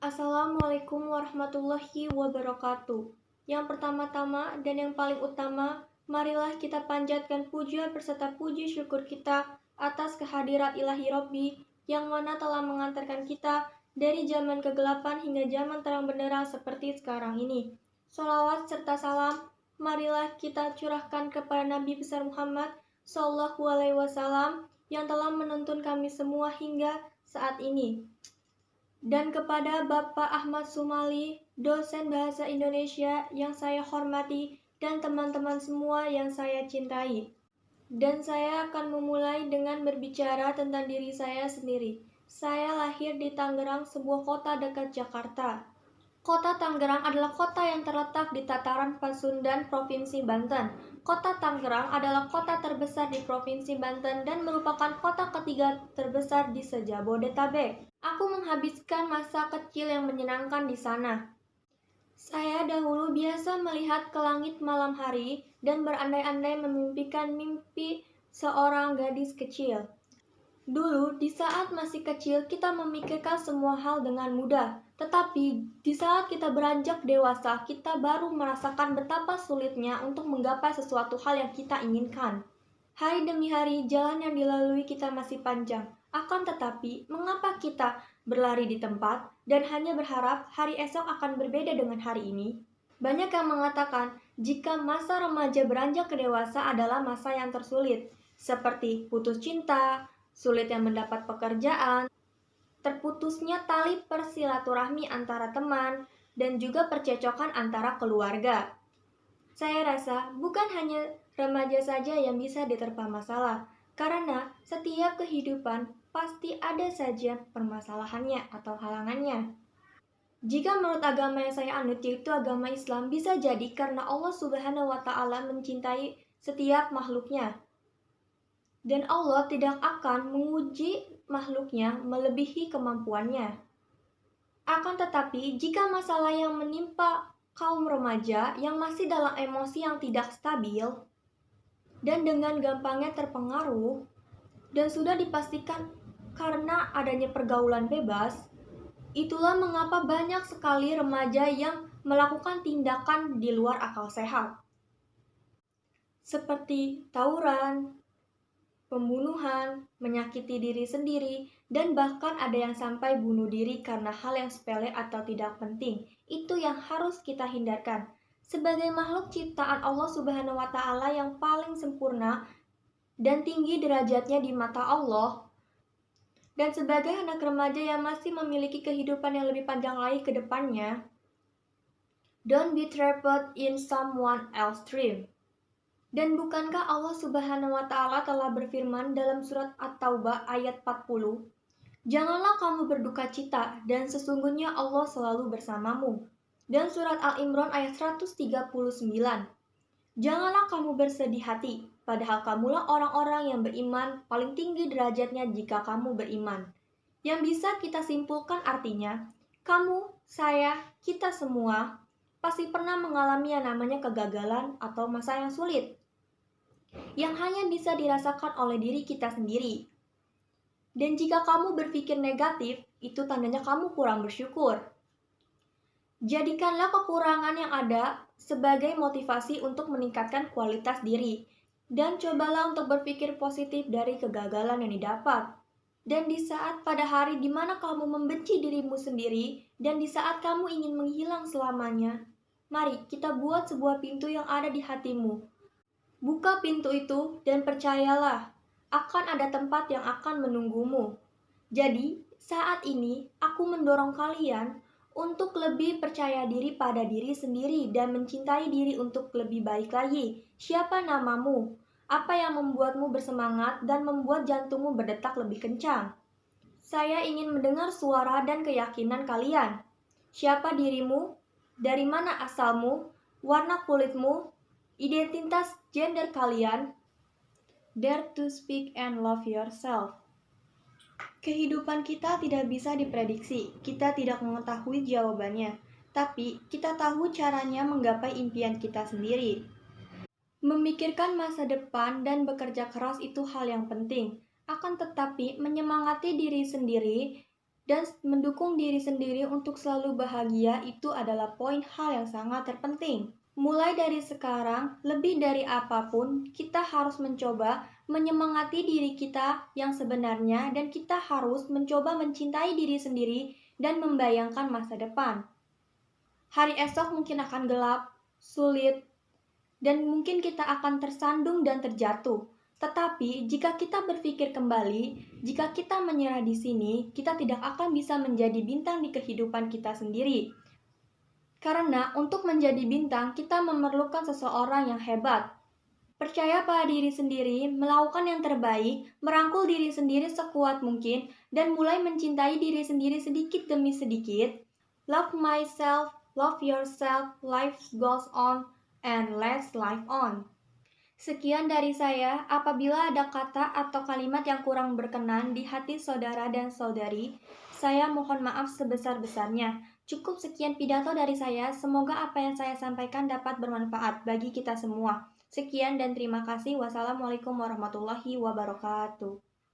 Assalamualaikum warahmatullahi wabarakatuh. Yang pertama-tama dan yang paling utama, marilah kita panjatkan puja berserta puji syukur kita atas kehadirat ilahi Robbi yang mana telah mengantarkan kita dari zaman kegelapan hingga zaman terang benderang seperti sekarang ini. Sholawat serta salam, marilah kita curahkan kepada Nabi besar Muhammad Sallallahu Alaihi Wasallam yang telah menuntun kami semua hingga saat ini. Dan kepada Bapak Ahmad Sumali, dosen Bahasa Indonesia yang saya hormati, dan teman-teman semua yang saya cintai. Dan saya akan memulai dengan berbicara tentang diri saya sendiri. Saya lahir di Tangerang, sebuah kota dekat Jakarta. Kota Tangerang adalah kota yang terletak di Tataran Pasundan, Provinsi Banten. Kota Tangerang adalah kota terbesar di Provinsi Banten dan merupakan kota ketiga terbesar di Sejabodetabek. Aku menghabiskan masa kecil yang menyenangkan di sana. Saya dahulu biasa melihat ke langit malam hari dan berandai-andai memimpikan mimpi seorang gadis kecil. Dulu, di saat masih kecil, kita memikirkan semua hal dengan mudah. Tetapi, di saat kita beranjak dewasa, kita baru merasakan betapa sulitnya untuk menggapai sesuatu hal yang kita inginkan. Hari demi hari, jalan yang dilalui kita masih panjang. Akan tetapi, mengapa kita berlari di tempat dan hanya berharap hari esok akan berbeda dengan hari ini? Banyak yang mengatakan, jika masa remaja beranjak ke dewasa adalah masa yang tersulit, seperti putus cinta, sulitnya mendapat pekerjaan, terputusnya tali persilaturahmi antara teman, dan juga percecokan antara keluarga. Saya rasa bukan hanya remaja saja yang bisa diterpa masalah, karena setiap kehidupan pasti ada saja permasalahannya atau halangannya. Jika menurut agama yang saya anut yaitu agama Islam, bisa jadi karena Allah Subhanahu wa Ta'ala mencintai setiap makhluknya. Dan Allah tidak akan menguji makhluknya melebihi kemampuannya. Akan tetapi, jika masalah yang menimpa kaum remaja yang masih dalam emosi yang tidak stabil dan dengan gampangnya terpengaruh dan sudah dipastikan karena adanya pergaulan bebas, itulah mengapa banyak sekali remaja yang melakukan tindakan di luar akal sehat. Seperti tawuran, pembunuhan, menyakiti diri sendiri, dan bahkan ada yang sampai bunuh diri karena hal yang sepele atau tidak penting. Itu yang harus kita hindarkan. Sebagai makhluk ciptaan Allah Subhanahu wa Ta'ala yang paling sempurna dan tinggi derajatnya di mata Allah, dan sebagai anak remaja yang masih memiliki kehidupan yang lebih panjang lagi ke depannya, don't be trapped in someone else's dream. Dan bukankah Allah Subhanahu wa Ta'ala telah berfirman dalam surat At-Taubah ayat 40, janganlah kamu berduka cita dan sesungguhnya Allah selalu bersamamu. Dan surat Al-Imran ayat 139, janganlah kamu bersedih hati, padahal kamulah orang-orang yang beriman paling tinggi derajatnya jika kamu beriman. Yang bisa kita simpulkan artinya, kamu, saya, kita semua pasti pernah mengalami yang namanya kegagalan atau masa yang sulit, yang hanya bisa dirasakan oleh diri kita sendiri. Dan jika kamu berpikir negatif, itu tandanya kamu kurang bersyukur. Jadikanlah kekurangan yang ada sebagai motivasi untuk meningkatkan kualitas diri. Dan cobalah untuk berpikir positif dari kegagalan yang didapat. Dan di saat pada hari di mana kamu membenci dirimu sendiri, dan di saat kamu ingin menghilang selamanya, mari kita buat sebuah pintu yang ada di hatimu. Buka pintu itu dan percayalah, akan ada tempat yang akan menunggumu. Jadi, saat ini aku mendorong kalian untuk lebih percaya diri pada diri sendiri dan mencintai diri untuk lebih baik lagi. Siapa namamu? Apa yang membuatmu bersemangat dan membuat jantungmu berdetak lebih kencang? Saya ingin mendengar suara dan keyakinan kalian. Siapa dirimu? Dari mana asalmu? Warna kulitmu? Identitas gender kalian? Dare to speak and love yourself. Kehidupan kita tidak bisa diprediksi, kita tidak mengetahui jawabannya, tapi kita tahu caranya menggapai impian kita sendiri. Memikirkan masa depan dan bekerja keras itu hal yang penting, akan tetapi menyemangati diri sendiri dan mendukung diri sendiri untuk selalu bahagia itu adalah poin hal yang sangat terpenting. Mulai dari sekarang, lebih dari apapun, kita harus mencoba menyemangati diri kita yang sebenarnya dan kita harus mencoba mencintai diri sendiri dan membayangkan masa depan. Hari esok mungkin akan gelap, sulit, dan mungkin kita akan tersandung dan terjatuh. Tetapi jika kita berpikir kembali, jika kita menyerah di sini, kita tidak akan bisa menjadi bintang di kehidupan kita sendiri. Karena untuk menjadi bintang, kita memerlukan seseorang yang hebat. Percaya pada diri sendiri, melakukan yang terbaik, merangkul diri sendiri sekuat mungkin, dan mulai mencintai diri sendiri sedikit demi sedikit. Love myself, love yourself, life goes on, and let's life on. Sekian dari saya. Apabila ada kata atau kalimat yang kurang berkenan di hati saudara dan saudari, saya mohon maaf sebesar-besarnya. Cukup sekian pidato dari saya. Semoga apa yang saya sampaikan dapat bermanfaat bagi kita semua. Sekian dan terima kasih. Wassalamualaikum warahmatullahi wabarakatuh.